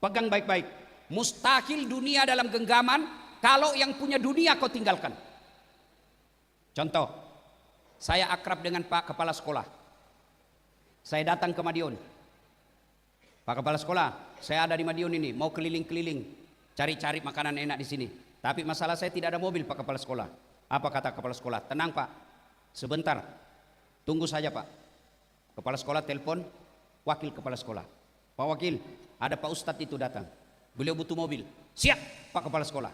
Pegang baik-baik. Mustahil dunia dalam genggaman kalau yang punya dunia kau tinggalkan. Contoh, saya akrab dengan Pak Kepala Sekolah. Saya datang ke Madiun. Pak Kepala Sekolah, saya ada di Madiun ini, mau keliling-keliling, cari-cari makanan enak di sini. Tapi masalah saya tidak ada mobil, Pak Kepala Sekolah. Apa kata Kepala Sekolah? Tenang Pak, sebentar, tunggu saja Pak. Kepala Sekolah telepon Wakil Kepala Sekolah. Pak Wakil, ada Pak Ustadz itu datang. Beliau butuh mobil. Siap Pak Kepala Sekolah.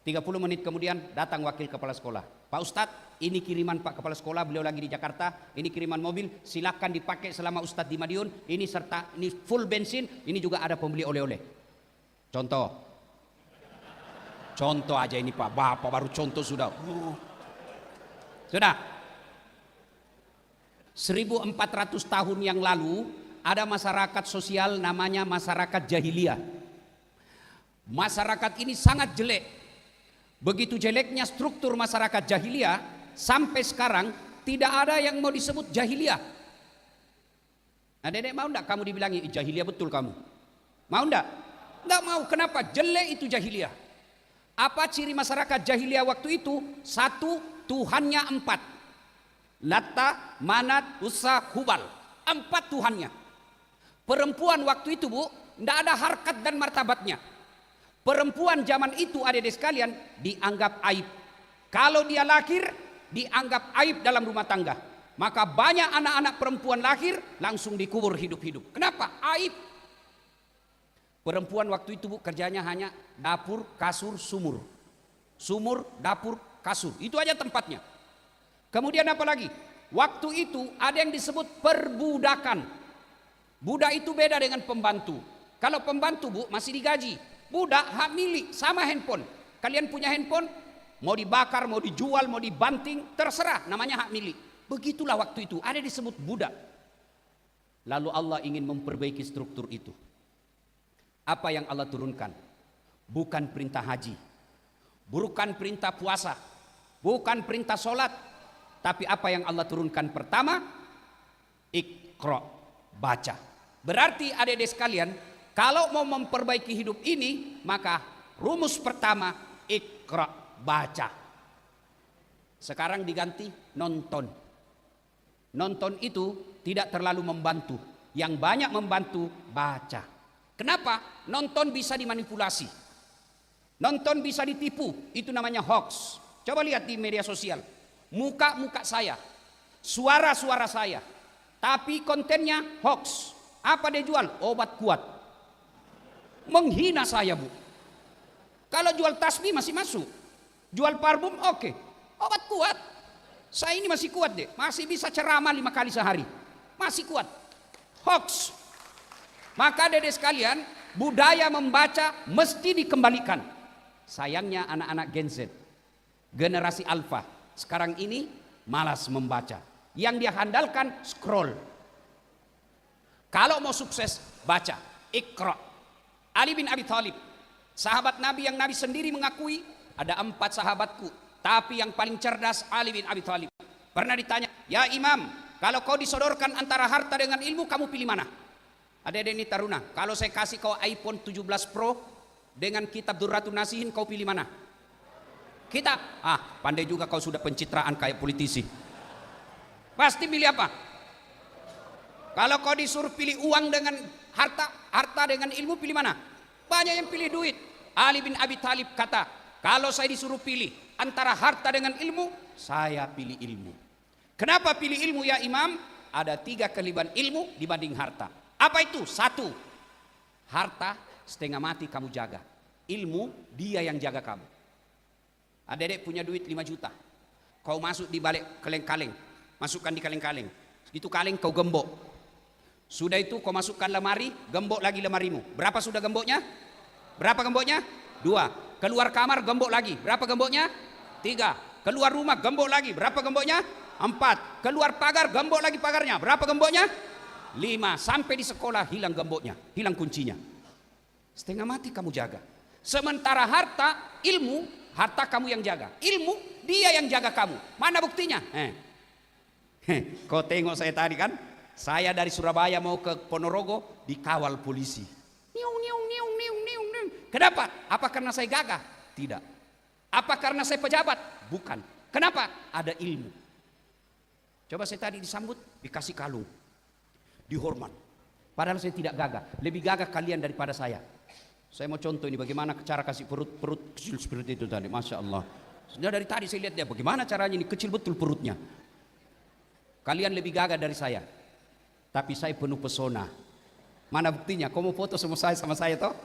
30 menit kemudian datang Wakil Kepala Sekolah. Pak Ustadz, ini kiriman Pak Kepala Sekolah, beliau lagi di Jakarta. Ini kiriman mobil, silakan dipakai selama Ustadz di Madiun. Ini serta ini full bensin, ini juga ada pembeli oleh-oleh. Contoh aja ini Pak, Bapak baru contoh sudah. Sudah. 1400 tahun yang lalu ada masyarakat sosial namanya masyarakat jahiliyah. Masyarakat ini sangat jelek. Begitu jeleknya struktur masyarakat jahiliyah, sampai sekarang tidak ada yang mau disebut jahiliyah. Nah, Dedek mau enggak kamu dibilangi jahiliyah betul kamu? Mau enggak? Enggak mau. Kenapa? Jelek itu jahiliyah. Apa ciri masyarakat jahiliyah waktu itu? Satu, Tuhannya 4. Latta, Manat, Uzza, Hubal. 4 Tuhannya. Perempuan waktu itu Bu, tidak ada harkat dan martabatnya. Perempuan zaman itu adik-adik sekalian dianggap aib. Kalau dia lahir dianggap aib dalam rumah tangga. Maka banyak anak-anak perempuan lahir langsung dikubur hidup-hidup. Kenapa? Aib. Perempuan waktu itu Bu kerjanya hanya dapur, kasur, sumur. Sumur, dapur, kasur. Itu aja tempatnya. Kemudian apa lagi? Waktu itu ada yang disebut perbudakan. Budak itu beda dengan pembantu. Kalau pembantu Bu masih digaji. Budak hak milik sama handphone. Kalian punya handphone, mau dibakar, mau dijual, mau dibanting, terserah, namanya hak milik. Begitulah waktu itu, ada disebut budak. Lalu Allah ingin memperbaiki struktur itu. Apa yang Allah turunkan? Bukan perintah haji, bukan perintah puasa, bukan perintah sholat, tapi apa yang Allah turunkan pertama? Iqra, baca. Berarti adik-adik sekalian, kalau mau memperbaiki hidup ini, maka rumus pertama Iqra, baca. Sekarang diganti nonton. Nonton itu tidak terlalu membantu. Yang banyak membantu baca. Kenapa? Nonton bisa dimanipulasi. Nonton bisa ditipu. Itu namanya hoax. Coba lihat di media sosial. Muka-muka saya, suara-suara saya, tapi kontennya hoax. Apa dia jual? Obat kuat. Menghina saya Bu. Kalau jual tasbih masih masuk, jual parfum oke. Obat kuat, saya ini masih kuat deh, masih bisa ceramah 5 kali sehari, masih kuat. Hoax. Maka dedek sekalian, budaya membaca mesti dikembalikan. Sayangnya anak-anak Gen Z, generasi Alpha sekarang ini malas membaca. Yang dia handalkan scroll. Kalau mau sukses baca, Iqra. Ali bin Abi Thalib, sahabat Nabi yang Nabi sendiri mengakui ada 4 sahabatku, tapi yang paling cerdas Ali bin Abi Thalib. Pernah ditanya, ya Imam, kalau kau disodorkan antara harta dengan ilmu, kamu pilih mana? Ada ini Taruna, kalau saya kasih kau iPhone 17 Pro dengan kitab Durratun Nasihin, kau pilih mana? Kitab. Pandai juga kau sudah pencitraan kayak politisi. Pasti pilih apa? Kalau kau disuruh pilih uang dengan harta dengan ilmu, pilih mana? Banyak yang pilih duit. Ali bin Abi Thalib kata, kalau saya disuruh pilih antara harta dengan ilmu, saya pilih ilmu. Kenapa pilih ilmu ya Imam? Ada 3 kelebihan ilmu dibanding harta. Apa itu? 1, harta setengah mati kamu jaga. Ilmu dia yang jaga kamu. Adik-adik punya duit 5 juta. Kau masuk di balik kaleng-kaleng, masukkan di kaleng-kaleng. Itu kaleng kau gembok. Sudah itu kau masukkan lemari, gembok lagi lemarimu. Berapa sudah gemboknya? Berapa gemboknya? 2. Keluar kamar gembok lagi. Berapa gemboknya? 3. Keluar rumah gembok lagi. Berapa gemboknya? 4. Keluar pagar gembok lagi pagarnya. Berapa gemboknya? 5. Sampai di sekolah hilang gemboknya, hilang kuncinya. Setengah mati kamu jaga. Sementara harta, ilmu, harta kamu yang jaga. Ilmu dia yang jaga kamu. Mana buktinya? Kau tengok saya tadi kan? Saya dari Surabaya mau ke Ponorogo dikawal polisi. Niung, niung, niung, niung, niung, niung. Kenapa? Apa karena saya gagah? Tidak. Apa karena saya pejabat? Bukan. Kenapa? Ada ilmu. Coba saya tadi disambut, dikasih kalung, dihormat. Padahal saya tidak gagah. Lebih gagah kalian daripada saya. Saya mau contoh ini bagaimana cara kasih perut kecil seperti itu tadi. Masya Allah. Sudah dari tadi saya lihat dia bagaimana caranya ini kecil betul perutnya. Kalian lebih gagah dari saya. Tapi saya penuh pesona. Mana buktinya? Kau mau foto sama saya toh?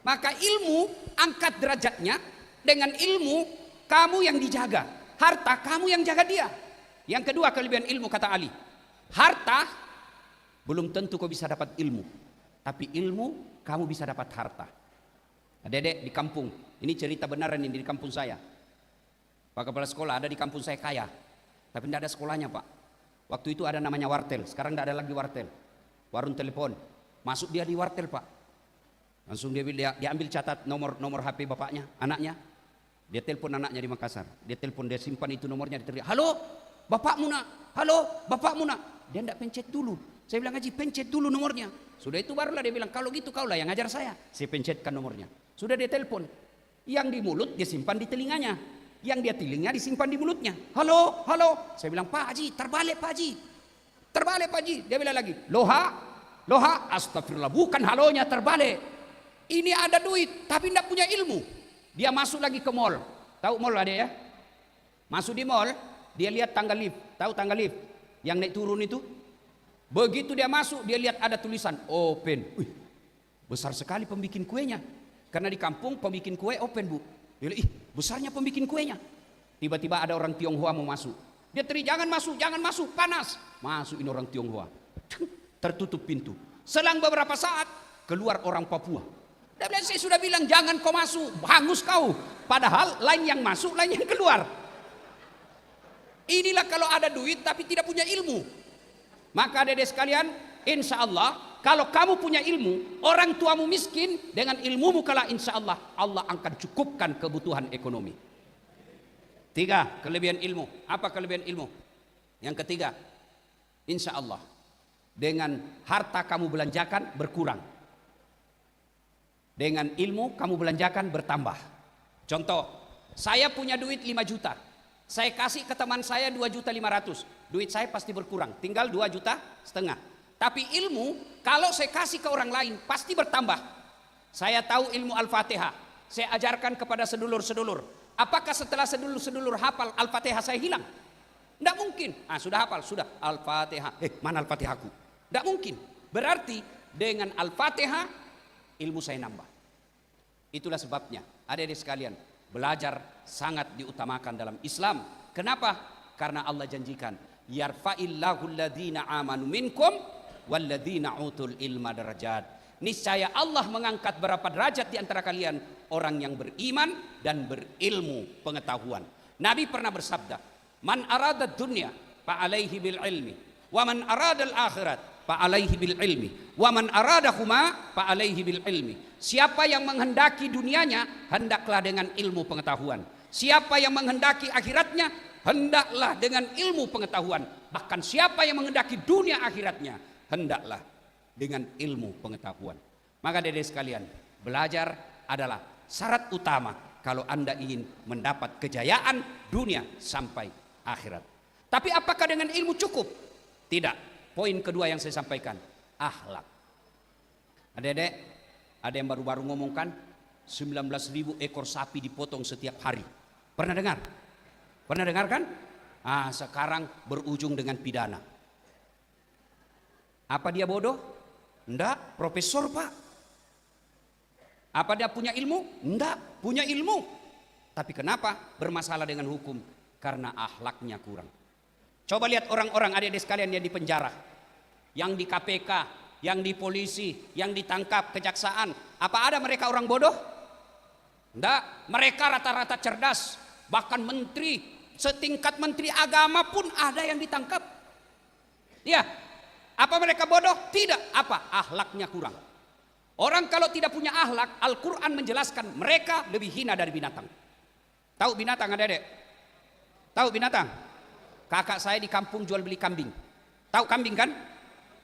Maka ilmu angkat derajatnya. Dengan ilmu kamu yang dijaga. Harta kamu yang jaga dia. Yang kedua kelebihan ilmu kata Ali. Harta belum tentu kau bisa dapat ilmu. Tapi ilmu kamu bisa dapat harta. Adik-adik di kampung. Ini cerita benaran ini di kampung saya. Pak Kepala Sekolah ada di kampung saya kaya. Tapi tidak ada sekolahnya Pak. Waktu itu ada namanya wartel. Sekarang tidak ada lagi wartel. Warung telepon. Masuk dia di wartel Pak. Langsung dia ambil catat nomor HP bapaknya, anaknya. Dia telepon anaknya di Makassar. Dia telepon, dia simpan itu nomornya. Dia teriak, halo bapakmu nak. Halo bapakmu nak. Dia tidak pencet dulu. Saya bilang Haji pencet dulu nomornya. Sudah itu barulah dia bilang kalau gitu kaulah yang ngajar saya. Saya pencetkan nomornya. Sudah dia telepon. Yang di mulut dia simpan di telinganya. Yang dia telinga disimpan di mulutnya. Halo, halo. Saya bilang Pak Haji terbalik Pak Haji. Terbalik Pak Haji. Dia bilang lagi loha, astagfirullah. Bukan halonya terbalik. Ini ada duit tapi tidak punya ilmu. Dia masuk lagi ke mall. Tahu mall ada ya? Masuk di mall. Dia lihat tangga lift. Tahu tangga lift? Yang naik turun itu. Begitu dia masuk, dia lihat ada tulisan open. Wih, besar sekali pembikin kuenya. Karena di kampung pembikin kue open Bu. Dia bilang, besarnya pembikin kuenya. Tiba-tiba ada orang Tionghoa mau masuk. Dia teriak, jangan masuk, panas. Masukin orang Tionghoa. Tertutup pintu. Selang beberapa saat, keluar orang Papua. Dia bilang, saya sudah bilang jangan kau masuk, hangus kau. Padahal lain yang masuk, lain yang keluar. Inilah kalau ada duit tapi tidak punya ilmu. Maka adik-adik sekalian, insya Allah kalau kamu punya ilmu, orang tuamu miskin, dengan ilmumu kala insya Allah, Allah akan cukupkan kebutuhan ekonomi. 3, kelebihan ilmu. Apa kelebihan ilmu? Yang ketiga, insya Allah, dengan harta kamu belanjakan berkurang. Dengan ilmu kamu belanjakan bertambah. Contoh, saya punya duit 5 juta. Saya kasih ke teman saya 2.500.000. Duit saya pasti berkurang, tinggal 2,5 juta. Tapi ilmu kalau saya kasih ke orang lain pasti bertambah. Saya tahu ilmu Al-Fatihah, saya ajarkan kepada sedulur-sedulur. Apakah setelah sedulur-sedulur hafal Al-Fatihah saya hilang? Tidak mungkin. Sudah hafal, sudah Al-Fatihah. Mana Al-Fatihahku? Tidak mungkin. Berarti dengan Al-Fatihah ilmu saya nambah. Itulah sebabnya adik-adik sekalian, belajar sangat diutamakan dalam Islam. Kenapa? Karena Allah janjikan, yarfa'illahu alladhina amanu minkum walladhina utul ilma darajat. Niscaya Allah mengangkat berapa derajat di antara kalian, orang yang beriman dan berilmu pengetahuan. Nabi pernah bersabda, man arada dunya fa alaihi bil ilmi, wa man arada al akhirat fa alaihi bil ilmi, wa man aradahuma fa alaihi bil ilmi. Siapa yang menghendaki dunianya, hendaklah dengan ilmu pengetahuan. Siapa yang menghendaki akhiratnya, hendaklah dengan ilmu pengetahuan. Bahkan siapa yang menghendaki dunia akhiratnya, hendaklah dengan ilmu pengetahuan. Maka adik-adik sekalian, belajar adalah syarat utama kalau Anda ingin mendapat kejayaan dunia sampai akhirat. Tapi apakah dengan ilmu cukup? Tidak. Poin kedua yang saya sampaikan, akhlak. Adik-adik, ada yang baru-baru ngomongkan 19.000 ekor sapi dipotong setiap hari. Pernah dengar? Pernah dengar kan? Sekarang berujung dengan pidana. Apa dia bodoh? Enggak, profesor Pak. Apa dia punya ilmu? Enggak, punya ilmu. Tapi kenapa bermasalah dengan hukum? Karena akhlaknya kurang. Coba lihat orang-orang adik-adik sekalian yang di penjara, yang di KPK, yang di polisi, yang ditangkap kejaksaan. Apa ada mereka orang bodoh? Enggak, mereka rata-rata cerdas. Bahkan menteri, setingkat menteri agama pun ada yang ditangkap. Ya, apa mereka bodoh? Tidak. Apa? Akhlaknya kurang. Orang kalau tidak punya akhlak, Al-Quran menjelaskan mereka lebih hina dari binatang. Tahu binatang adik-adik? Tahu binatang? Kakak saya di kampung jual beli kambing. Tahu kambing kan?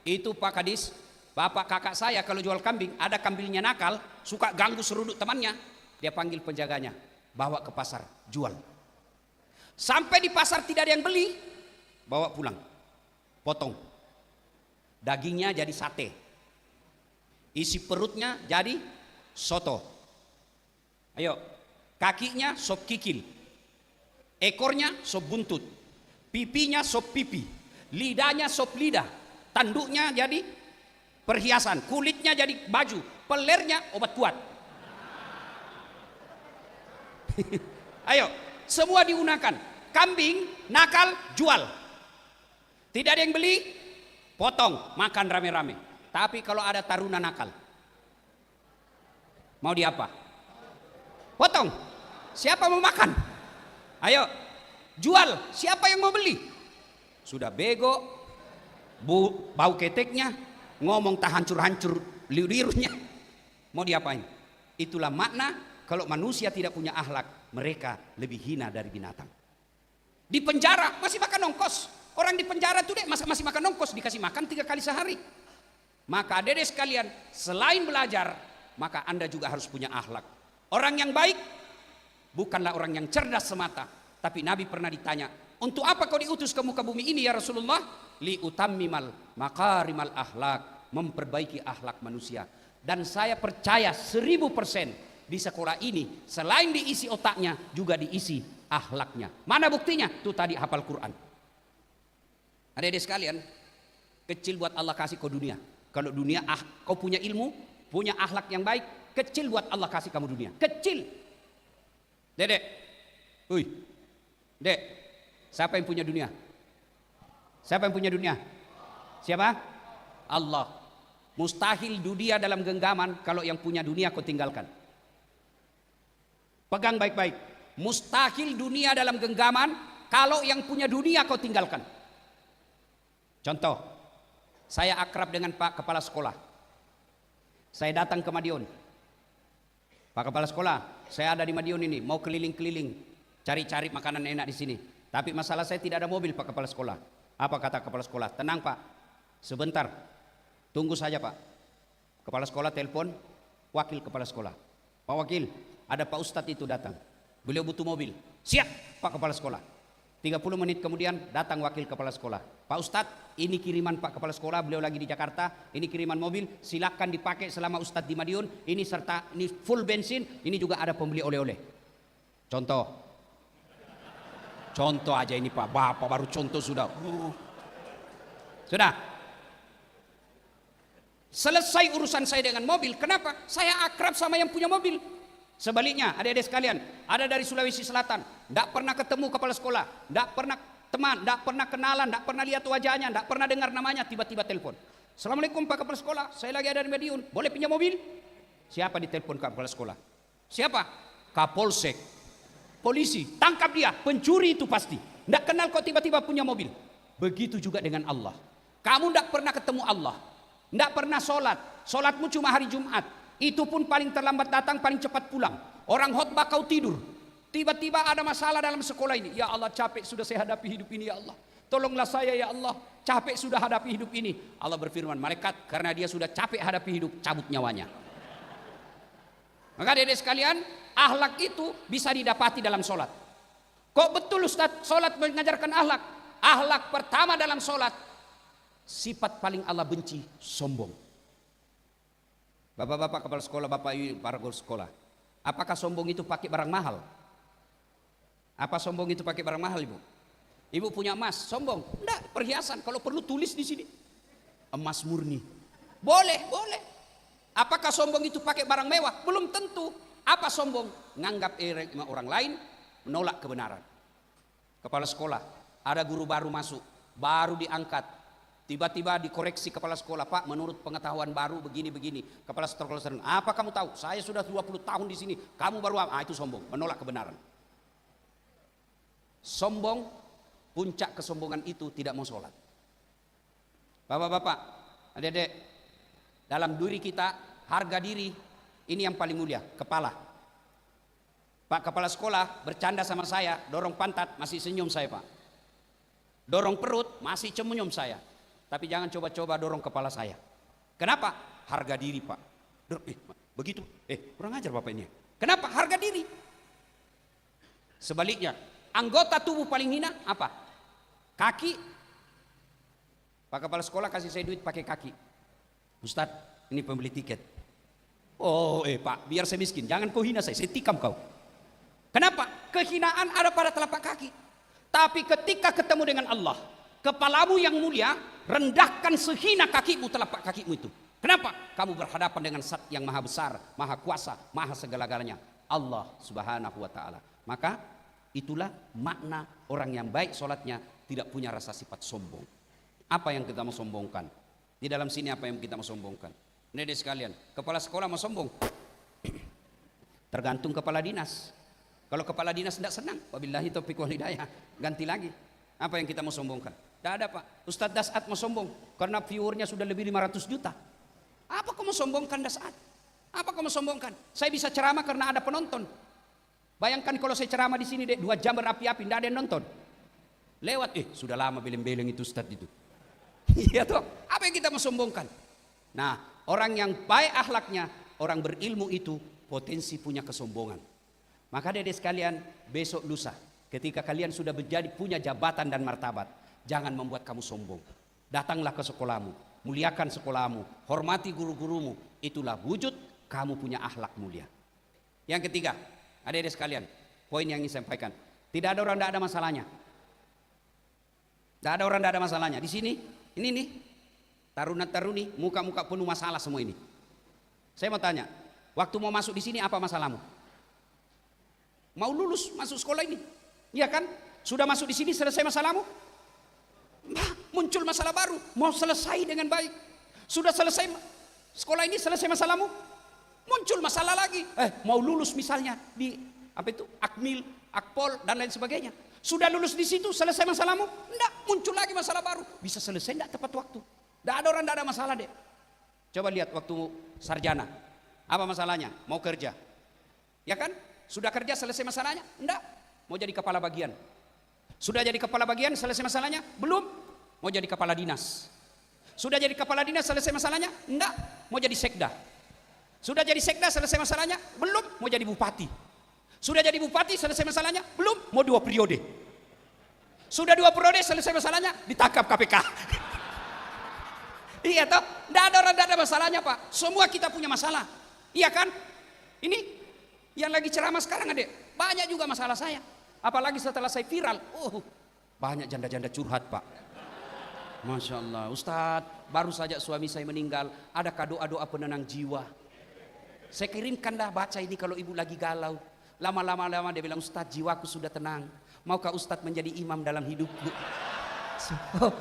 Itu Pak Kadis, Bapak kakak saya kalau jual kambing, ada kambingnya nakal, suka ganggu seruduk temannya, dia panggil penjaganya, bawa ke pasar, jual. Sampai di pasar tidak ada yang beli, bawa pulang, potong. Dagingnya jadi sate, isi perutnya jadi soto. Ayo, kakinya sop kikil, ekornya sop buntut, pipinya sop pipi, lidahnya sop lidah, tanduknya jadi perhiasan, kulitnya jadi baju, pelernya obat kuat. Ayo, semua digunakan. Kambing nakal, jual. Tidak ada yang beli, potong, makan rame-rame. Tapi kalau ada taruna nakal, mau diapa? Potong. Siapa mau makan? Ayo, jual. Siapa yang mau beli? Sudah bego, bau keteknya, ngomong tak hancur-hancur liur-liurnya, mau diapain? Itulah makna kalau manusia tidak punya akhlak, mereka lebih hina dari binatang. Di penjara masih makan ongkos. Orang di penjara tuh deh masih makan ongkos, dikasih makan 3 kali sehari. Maka adik-adik sekalian, selain belajar, maka Anda juga harus punya akhlak. Orang yang baik bukanlah orang yang cerdas semata, tapi Nabi pernah ditanya, untuk apa kau diutus ke muka bumi ini ya Rasulullah? Li utammimal makarimal akhlak, memperbaiki akhlak manusia. Dan saya percaya 1000% di sekolah ini selain diisi otaknya juga diisi akhlaknya. Mana buktinya? Itu tadi hafal Quran. Adik-adik sekalian, kecil buat Allah kasih kau dunia. Kalau dunia kau punya ilmu, punya akhlak yang baik, kecil buat Allah kasih kamu dunia. Kecil. Dedek, Dek, siapa yang punya dunia? Siapa yang punya dunia? Siapa? Allah. Mustahil dunia dalam genggaman kalau yang punya dunia kau tinggalkan. Pegang baik-baik. Mustahil dunia dalam genggaman kalau yang punya dunia kau tinggalkan. Contoh, saya akrab dengan Pak Kepala Sekolah. Saya datang ke Madiun. Pak Kepala Sekolah, saya ada di Madiun ini, mau keliling-keliling, cari-cari makanan enak di sini. Tapi masalah saya tidak ada mobil Pak Kepala Sekolah. Apa kata Kepala Sekolah? Tenang Pak, sebentar, tunggu saja Pak. Kepala Sekolah telepon Wakil Kepala Sekolah. Pak Wakil, ada Pak Ustadz itu datang. Beliau butuh mobil. Siap Pak Kepala Sekolah. 30 menit kemudian datang Wakil Kepala Sekolah. Pak Ustadz, ini kiriman Pak Kepala Sekolah, beliau lagi di Jakarta. Ini kiriman mobil, silakan dipakai selama Ustadz di Madiun. Ini serta ini full bensin, ini juga ada pembeli oleh-oleh. Contoh aja ini Pak, Bapak baru contoh sudah. Sudah. Selesai urusan saya dengan mobil. Kenapa? Saya akrab sama yang punya mobil. Sebaliknya, adik-adik sekalian, ada dari Sulawesi Selatan, tidak pernah ketemu kepala sekolah, tidak pernah teman, tidak pernah kenalan, tidak pernah lihat wajahnya, tidak pernah dengar namanya, tiba-tiba telepon. Assalamualaikum Pak Kepala Sekolah, saya lagi ada di Madiun, boleh pinjam mobil? Siapa ditelepon Kepala Sekolah? Siapa? Kapolsek. Polisi, tangkap dia, pencuri itu pasti. Tidak kenal kok tiba-tiba punya mobil. Begitu juga dengan Allah. Kamu tidak pernah ketemu Allah, tidak pernah sholat, sholatmu cuma hari Jumat. Itu pun paling terlambat datang, paling cepat pulang. Orang khotbah kau tidur. Tiba-tiba ada masalah dalam sekolah ini. Ya Allah, capek sudah saya hadapi hidup ini ya Allah. Tolonglah saya ya Allah. Capek sudah hadapi hidup ini. Allah berfirman, malaikat karena dia sudah capek hadapi hidup, cabut nyawanya. Maka adik-adik sekalian, akhlak itu bisa didapati dalam sholat. Kok betul Ustaz, sholat mengajarkan akhlak? Akhlak pertama dalam sholat, sifat paling Allah benci, sombong. Bapak-bapak kepala sekolah, bapak ibu para guru sekolah, apakah sombong itu pakai barang mahal? Apa sombong itu pakai barang mahal ibu? Ibu punya emas, sombong? Enggak, perhiasan. Kalau perlu tulis di sini, emas murni. Boleh, boleh. Apakah sombong itu pakai barang mewah? Belum tentu. Apa sombong? Nganggap orang lain, menolak kebenaran. Kepala sekolah, ada guru baru masuk, baru diangkat. Tiba-tiba dikoreksi kepala sekolah, Pak, menurut pengetahuan baru begini-begini. Kepala sekolah sering, apa kamu tahu? Saya sudah 20 tahun di sini, kamu baru apa? Itu sombong, menolak kebenaran. Sombong, puncak kesombongan itu tidak mau sholat. Bapak-bapak, adik-adik, dalam diri kita, harga diri, ini yang paling mulia, kepala. Pak Kepala Sekolah bercanda sama saya, dorong pantat, masih senyum saya Pak. Dorong perut, masih senyum saya. Tapi jangan coba-coba dorong kepala saya. Kenapa? Harga diri, Pak. Begitu. Kurang ajar Bapak ini. Kenapa? Harga diri. Sebaliknya, anggota tubuh paling hina apa? Kaki. Pak kepala sekolah kasih saya duit pakai kaki. Ustadz, ini pembeli tiket. Oh, Pak, biar saya miskin. Jangan kau hina saya tikam kau. Kenapa? Kehinaan ada pada telapak kaki. Tapi ketika ketemu dengan Allah, kepalamu yang mulia, rendahkan sehina kakimu, telapak kakimu itu. Kenapa? Kamu berhadapan dengan Zat yang maha besar, maha kuasa, maha segala-galanya. Allah subhanahu wa ta'ala. Maka itulah makna orang yang baik sholatnya, tidak punya rasa sifat sombong. Apa yang kita mau sombongkan? Di dalam sini apa yang kita mau sombongkan? Ini sekalian, kepala sekolah mau sombong. Tergantung kepala dinas. Kalau kepala dinas tidak senang, wabillahi taufiq wal hidayah, ganti lagi. Apa yang kita mau sombongkan? Tidak ada, Pak. Ustadz Dasat mau sombong karena viewernya sudah lebih 500 juta. Apa kamu sombongkan Dasat? Apa kamu sombongkan? Saya bisa ceramah karena ada penonton. Bayangkan kalau saya ceramah di sini 2 jam berapi-api, tidak ada yang nonton. Lewat, sudah lama beleng-beleng itu Ustadz itu. Iya toh, apa yang kita mau sombongkan? Nah, orang yang baik akhlaknya, orang berilmu itu potensi punya kesombongan. Maka adik sekalian, besok lusa ketika kalian sudah menjadi punya jabatan dan martabat, jangan membuat kamu sombong. Datanglah ke sekolahmu, muliakan sekolahmu, hormati guru-gurumu. Itulah wujud kamu punya akhlak mulia. Yang ketiga, adik-adik sekalian, poin yang ingin saya sampaikan, tidak ada orang tidak ada masalahnya. Tidak ada orang tidak ada masalahnya. Di sini, ini nih, taruna-taruni, muka-muka penuh masalah semua ini. Saya mau tanya, waktu mau masuk di sini apa masalahmu? Mau lulus masuk sekolah ini, iya kan? Sudah masuk di sini selesai masalahmu? Muncul masalah baru, mau selesai dengan baik. Sudah selesai sekolah ini, selesai masalahmu, muncul masalah lagi. Mau lulus misalnya di apa itu Akmil, Akpol dan lain sebagainya. Sudah lulus di situ, selesai masalahmu? Enggak, muncul lagi masalah baru. Bisa selesai enggak tepat waktu? Enggak ada orang enggak ada masalah deh. Coba lihat waktu sarjana, apa masalahnya? Mau kerja, ya kan? Sudah kerja selesai masalahnya? Enggak, mau jadi kepala bagian. Sudah jadi kepala bagian selesai masalahnya? Belum, mau jadi kepala dinas. Sudah jadi kepala dinas selesai masalahnya? Enggak, mau jadi sekda. Sudah jadi sekda selesai masalahnya? Belum, mau jadi bupati. Sudah jadi bupati selesai masalahnya? Belum, mau 2 periode. Sudah 2 periode selesai masalahnya? Ditangkap KPK. Iya toh, enggak ada orang enggak ada masalahnya, Pak. Semua kita punya masalah. Iya kan? Ini yang lagi ceramah sekarang adik, banyak juga masalah saya. Apalagi setelah saya viral, banyak janda-janda curhat, Pak. Masya Allah, Ustadz, baru saja suami saya meninggal, ada doa-doa penenang jiwa. Saya kirimkan dah baca ini kalau ibu lagi galau. Lama-lama dia bilang, Ustadz, jiwaku sudah tenang. Maukah Ustadz menjadi imam dalam hidupku?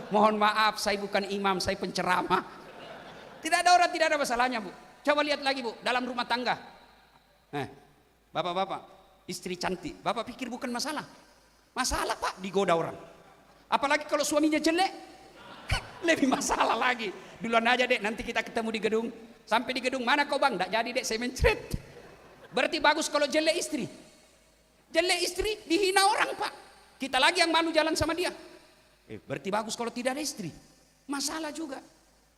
Mohon maaf, saya bukan imam, saya penceramah. Tidak ada orang tidak ada masalahnya, Bu. Coba lihat lagi, Bu, dalam rumah tangga. Bapak-bapak, istri cantik, bapak pikir bukan masalah. Masalah, Pak, digoda orang. Apalagi kalau suaminya jelek, lebih masalah lagi. Duluan aja dek, nanti kita ketemu di gedung. Sampai di gedung, mana kau bang? Nggak jadi dek, saya mencret. Berarti bagus kalau jelek istri. Jelek istri dihina orang, Pak. Kita lagi yang malu jalan sama dia. Berarti bagus kalau tidak ada istri. Masalah juga.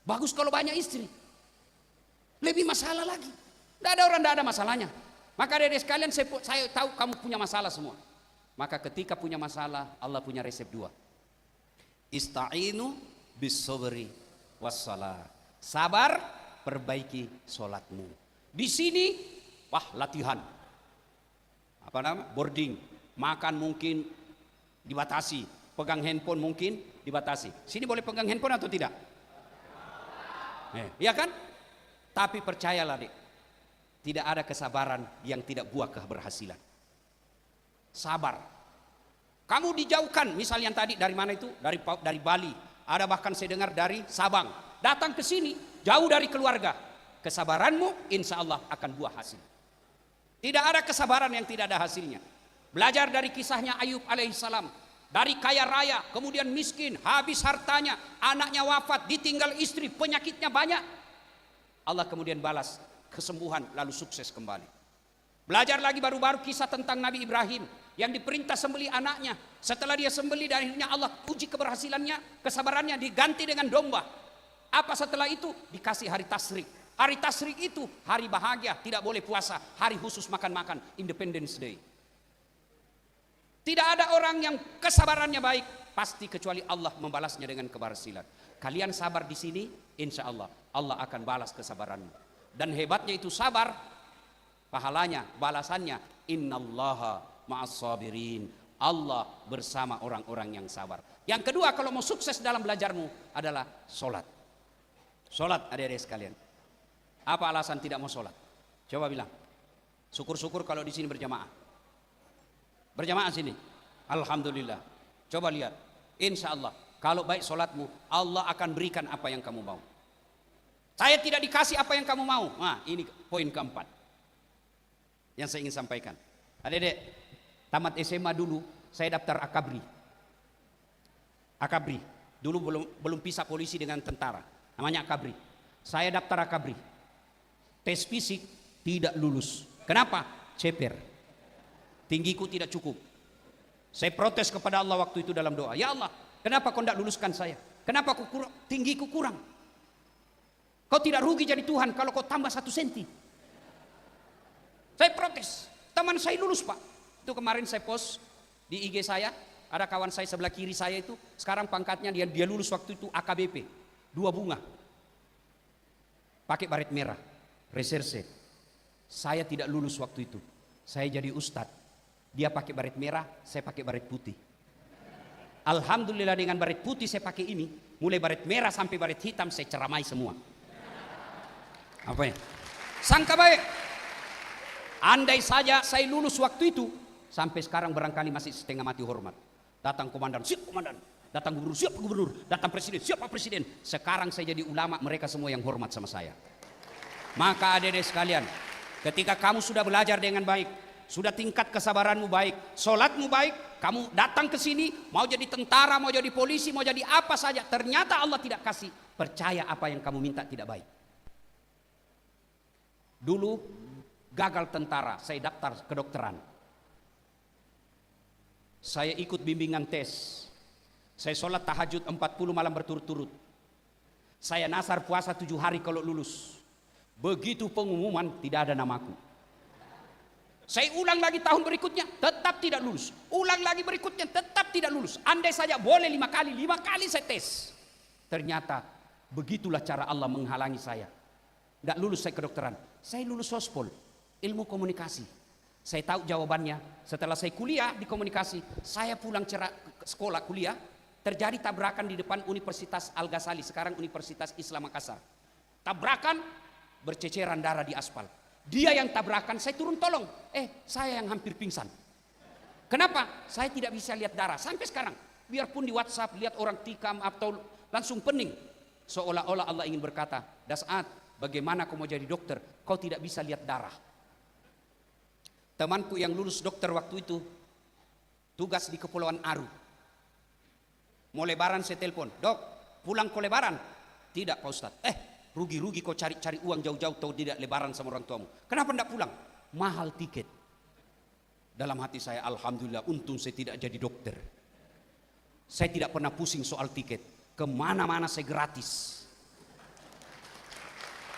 Bagus kalau banyak istri. Lebih masalah lagi. Tidak ada orang tidak ada masalahnya. Maka dari sekalian saya tahu kamu punya masalah semua. Maka ketika punya masalah, Allah punya resep 2. Ista'inu bis-sabri was-salat. Sabar, perbaiki sholatmu. Di sini, latihan. Apa nama? Boarding. Makan mungkin dibatasi. Pegang handphone mungkin dibatasi. Sini boleh pegang handphone atau tidak? Iya kan? Tapi percayalah, Dik. Tidak ada kesabaran yang tidak buah keberhasilan. Sabar. Kamu dijauhkan, misalnya yang tadi dari mana itu? Dari Bali. Ada bahkan saya dengar dari Sabang. Datang ke sini, jauh dari keluarga. Kesabaranmu insya Allah akan buah hasil. Tidak ada kesabaran yang tidak ada hasilnya. Belajar dari kisahnya Ayub alaihissalam. Dari kaya raya, kemudian miskin, habis hartanya, anaknya wafat, ditinggal istri, penyakitnya banyak. Allah kemudian balas kesembuhan lalu sukses kembali. Belajar lagi baru-baru kisah tentang Nabi Ibrahim yang diperintah sembelih anaknya. Setelah dia sembelih, dan akhirnya Allah uji keberhasilannya, kesabarannya diganti dengan domba. Apa setelah itu? Dikasih hari tasrik. Hari tasrik itu hari bahagia, tidak boleh puasa, hari khusus makan-makan, Independence Day. Tidak ada orang yang kesabarannya baik pasti kecuali Allah membalasnya dengan keberhasilan. Kalian sabar di sini, insya Allah Allah akan balas kesabaranmu. Dan hebatnya itu sabar, pahalanya, balasannya, innallaha ma'as sabirin. Allah bersama orang-orang yang sabar. Yang kedua, kalau mau sukses dalam belajarmu adalah sholat. Sholat adik-adik sekalian. Apa alasan tidak mau sholat? Coba bilang. Syukur-syukur kalau di sini berjamaah. Berjamaah sini. Alhamdulillah. Coba lihat. Insya Allah. Kalau baik sholatmu, Allah akan berikan apa yang kamu mau. Saya tidak dikasih apa yang kamu mau. Nah, ini poin keempat yang saya ingin sampaikan. Adik-adik, tamat SMA dulu, saya daftar akabri. Akabri. Dulu belum pisah polisi dengan tentara. Namanya akabri. Saya daftar akabri. Tes fisik tidak lulus. Kenapa? Ceper. Tinggiku tidak cukup. Saya protes kepada Allah waktu itu dalam doa. Ya Allah, kenapa kau tidak luluskan saya? Kenapa tinggiku kurang? Kau tidak rugi jadi Tuhan kalau kau tambah 1 senti. Saya protes. Teman saya lulus, Pak. Itu kemarin saya post di IG saya. Ada kawan saya sebelah kiri saya itu. Sekarang pangkatnya dia lulus waktu itu AKBP. 2 bunga. Pakai baret merah. Reserse. Saya tidak lulus waktu itu. Saya jadi ustadz. Dia pakai baret merah, saya pakai baret putih. Alhamdulillah dengan baret putih saya pakai ini. Mulai baret merah sampai baret hitam saya ceramai semua. Apa ya? Sangka baik. Andai saja saya lulus waktu itu, sampai sekarang barangkali masih setengah mati hormat. Datang komandan, siap komandan. Datang gubernur, siap gubernur. Datang presiden, siap pak presiden. Sekarang saya jadi ulama, mereka semua yang hormat sama saya. Maka adik-adik sekalian, ketika kamu sudah belajar dengan baik, sudah tingkat kesabaranmu baik, sholatmu baik, kamu datang ke sini, mau jadi tentara, mau jadi polisi, mau jadi apa saja, ternyata Allah tidak kasih, percaya apa yang kamu minta tidak baik. Dulu gagal tentara, saya daftar kedokteran. Saya ikut bimbingan tes. Saya sholat tahajud 40 malam berturut-turut. Saya nasar puasa 7 hari kalau lulus. Begitu pengumuman tidak ada namaku. Saya ulang lagi tahun berikutnya tetap tidak lulus. Ulang lagi berikutnya tetap tidak lulus. Andai saja boleh 5 kali saya tes. Ternyata begitulah cara Allah menghalangi saya. Tidak lulus saya kedokteran. Saya lulus sospol, ilmu komunikasi. Saya tahu jawabannya. Setelah saya kuliah di komunikasi, saya pulang sekolah kuliah, terjadi tabrakan di depan Universitas Al-Ghazali, sekarang Universitas Islam Makassar. Tabrakan, berceceran darah di aspal. Dia yang tabrakan, saya turun tolong. Saya yang hampir pingsan. Kenapa? Saya tidak bisa lihat darah sampai sekarang. Biarpun di WhatsApp lihat orang tikam atau langsung pening. Seolah-olah Allah ingin berkata, Das'at, bagaimana kau mau jadi dokter? Kau tidak bisa lihat darah. Temanku yang lulus dokter waktu itu tugas di Kepulauan Aru. Mau lebaran saya telepon, dok, pulang ke lebaran? Tidak Pak Ustadz. Rugi-rugi kau cari uang jauh-jauh tahu tidak lebaran sama orang tuamu. Kenapa tidak pulang? Mahal tiket. Dalam hati saya, alhamdulillah untung saya tidak jadi dokter. Saya tidak pernah pusing soal tiket. Kemana-mana saya gratis.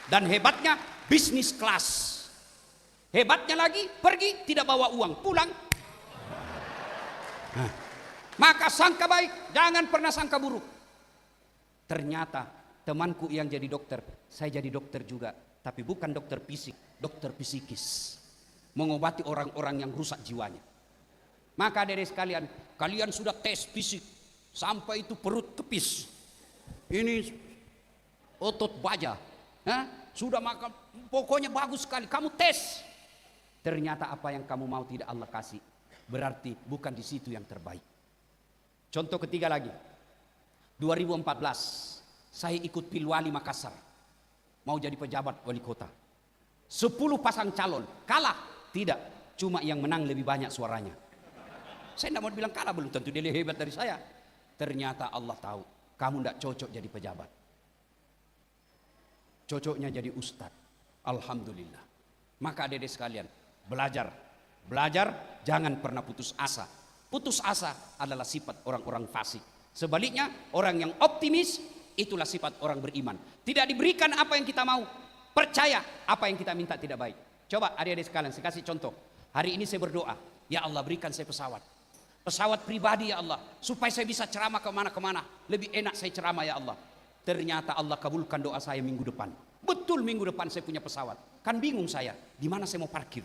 Dan hebatnya bisnis kelas. Hebatnya lagi pergi tidak bawa uang, pulang. Maka sangka baik, jangan pernah sangka buruk. Ternyata temanku yang jadi dokter, saya jadi dokter juga, tapi bukan dokter fisik, dokter psikis, mengobati orang-orang yang rusak jiwanya. Maka adik-adik sekalian, kalian sudah tes fisik sampai itu perut kepis, ini otot baja, sudah makan, pokoknya bagus sekali. Kamu tes, ternyata apa yang kamu mau tidak Allah kasih, berarti bukan di situ yang terbaik. Contoh ketiga lagi, 2014. Saya ikut Pilwali Makassar. Mau jadi pejabat wali kota. 10 pasang calon. Kalah? Tidak. Cuma yang menang lebih banyak suaranya. Saya tidak mau bilang kalah, belum tentu dia lebih hebat dari saya. Ternyata Allah tahu. Kamu tidak cocok jadi pejabat. Cocoknya jadi ustadz. Alhamdulillah. Maka adik-adik sekalian, belajar. Belajar, jangan pernah putus asa. Putus asa adalah sifat orang-orang fasik. Sebaliknya, orang yang optimis, Itulah sifat orang beriman. Tidak diberikan apa yang kita mau, percaya apa yang kita minta tidak baik. Coba adik-adik sekalian, saya kasih contoh. Hari ini saya berdoa, ya Allah berikan saya pesawat. Pesawat pribadi ya Allah, supaya saya bisa ceramah kemana-kemana. Lebih enak saya ceramah ya Allah. Ternyata Allah kabulkan doa saya minggu depan. Betul minggu depan saya punya pesawat. Kan bingung saya, di mana saya mau parkir?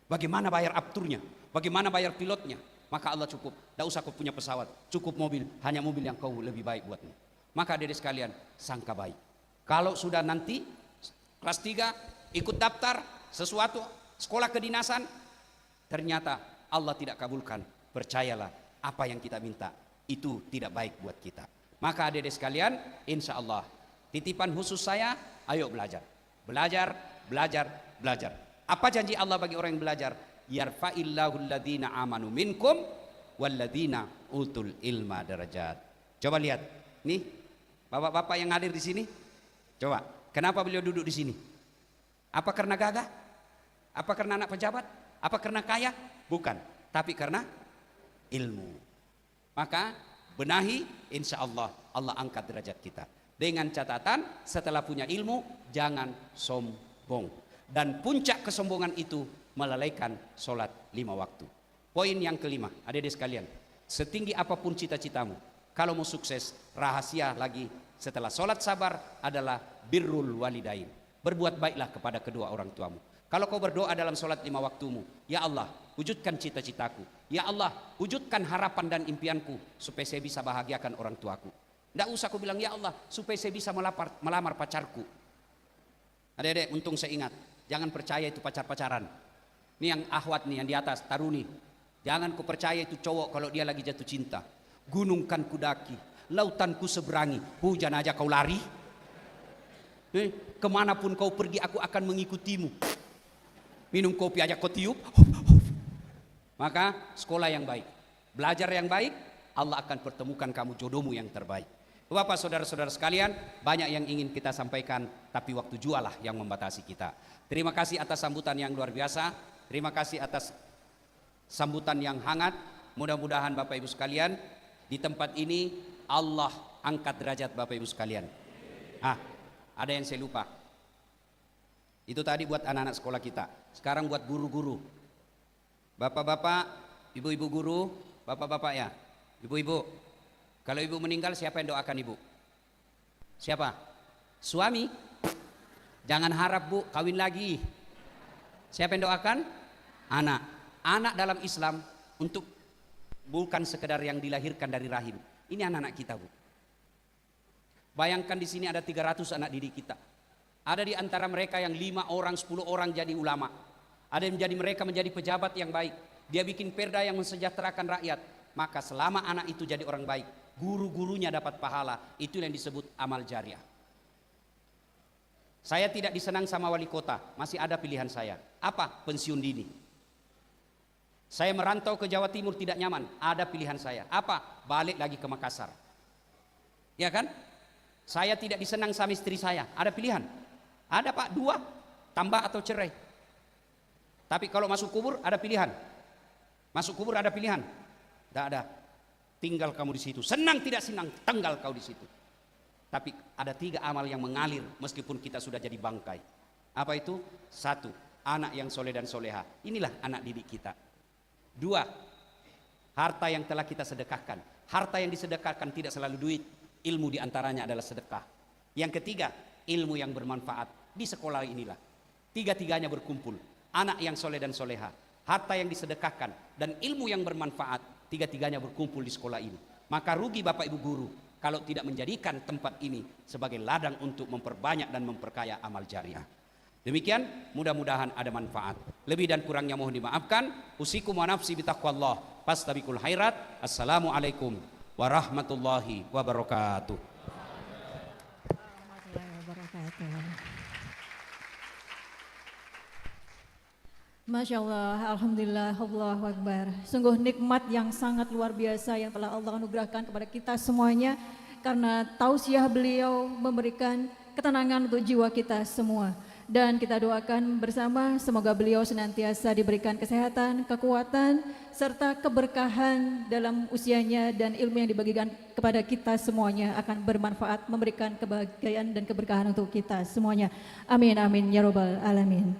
Bagaimana bayar apturnya? Bagaimana bayar pilotnya? Maka Allah cukup, tidak usah kau punya pesawat, cukup mobil, hanya mobil yang kau lebih baik buatmu. Maka adik sekalian, sangka baik. Kalau sudah nanti kelas 3 ikut daftar sesuatu sekolah kedinasan, ternyata Allah tidak kabulkan, percayalah apa yang kita minta itu tidak baik buat kita. Maka adik sekalian, insya Allah titipan khusus saya, ayo belajar. Belajar, belajar, belajar. Apa janji Allah bagi orang yang belajar? Yarfa'illahu alladhina amanu minkum walladhina utul ilma darajat. Coba lihat, nih bapak-bapak yang hadir di sini. Coba, kenapa beliau duduk di sini? Apa karena gagah? Apa karena anak pejabat? Apa karena kaya? Bukan, tapi karena ilmu. Maka benahi, insya Allah Allah angkat derajat kita. Dengan catatan setelah punya ilmu jangan sombong. Dan puncak kesombongan itu melalaikan sholat 5 waktu. Poin yang kelima, adik-adik sekalian, setinggi apapun cita-citamu, kalau mau sukses, rahasia lagi setelah sholat sabar adalah birrul walidain. Berbuat baiklah kepada kedua orang tuamu. Kalau kau berdoa dalam sholat 5 waktumu, ya Allah wujudkan cita-citaku, ya Allah wujudkan harapan dan impianku supaya saya bisa bahagiakan orang tuaku. Tidak usah kau bilang ya Allah supaya saya bisa melamar pacarku. Adik-adik, untung saya ingat, jangan percaya itu pacar-pacaran. Ini yang ahwat nih, yang di atas, taruni. Jangan ku percaya itu cowok kalau dia lagi jatuh cinta. Gunung kan ku daki, lautan ku seberangi, hujan aja kau lari. Kemanapun kau pergi aku akan mengikutimu. Minum kopi aja kau tiup. Maka sekolah yang baik, belajar yang baik, Allah akan pertemukan kamu jodohmu yang terbaik. Bapak saudara-saudara sekalian, banyak yang ingin kita sampaikan, tapi waktu jualah yang membatasi kita. Terima kasih atas sambutan yang luar biasa. Terima kasih atas sambutan yang hangat. Mudah-mudahan Bapak Ibu sekalian, di tempat ini Allah angkat derajat Bapak Ibu sekalian. Ada yang saya lupa. Itu tadi buat anak-anak sekolah kita. Sekarang buat guru-guru. Bapak-bapak, ibu-ibu guru, bapak-bapak ya. Ibu-ibu, kalau ibu meninggal siapa yang doakan ibu? Siapa? Suami. Jangan harap bu kawin lagi. Siapa yang doakan? Anak. Anak dalam Islam untuk bukan sekedar yang dilahirkan dari rahim. Ini anak-anak kita bu. Bayangkan di sini ada 300 anak didik kita. Ada di antara mereka yang 5 orang, 10 orang jadi ulama. Ada yang mereka menjadi pejabat yang baik. Dia bikin perda yang mensejahterakan rakyat. Maka selama anak itu jadi orang baik, guru-gurunya dapat pahala. Itu yang disebut amal jariah. Saya tidak disenang sama wali kota, masih ada pilihan saya. Apa? Pensiun dini. Saya merantau ke Jawa Timur tidak nyaman, ada pilihan saya. Apa? Balik lagi ke Makassar. Ya kan? Saya tidak disenang sama istri saya, ada pilihan. Ada pak, 2, tambah atau cerai. Tapi kalau masuk kubur ada pilihan. Masuk kubur ada pilihan. Tidak ada. Tinggal kamu di situ. Senang tidak senang, tinggal kau di situ. Tapi ada 3 amal yang mengalir meskipun kita sudah jadi bangkai. Apa itu? 1, anak yang soleh dan soleha. Inilah anak didik kita. 2, harta yang telah kita sedekahkan. Harta yang disedekahkan tidak selalu duit. Ilmu diantaranya adalah sedekah. Yang ketiga, ilmu yang bermanfaat. Di sekolah inilah 3-tiganya berkumpul. Anak yang soleh dan soleha, harta yang disedekahkan, dan ilmu yang bermanfaat. 3-tiganya berkumpul di sekolah ini. Maka rugi Bapak Ibu guru kalau tidak menjadikan tempat ini sebagai ladang untuk memperbanyak dan memperkaya amal jariah. Demikian, mudah-mudahan ada manfaat. Lebih dan kurangnya mohon dimaafkan. Usikum wa nafsi bitaqwallah. Fastabiqul khairat. Assalamualaikum warahmatullahi wabarakatuh. Masya Allah, Alhamdulillah, Allahu Akbar. Sungguh nikmat yang sangat luar biasa yang telah Allah anugerahkan kepada kita semuanya. Karena tausiah beliau memberikan ketenangan untuk jiwa kita semua. Dan kita doakan bersama semoga beliau senantiasa diberikan kesehatan, kekuatan, serta keberkahan dalam usianya, dan ilmu yang dibagikan kepada kita semuanya akan bermanfaat, memberikan kebahagiaan dan keberkahan untuk kita semuanya. Amin amin ya robbal alamin.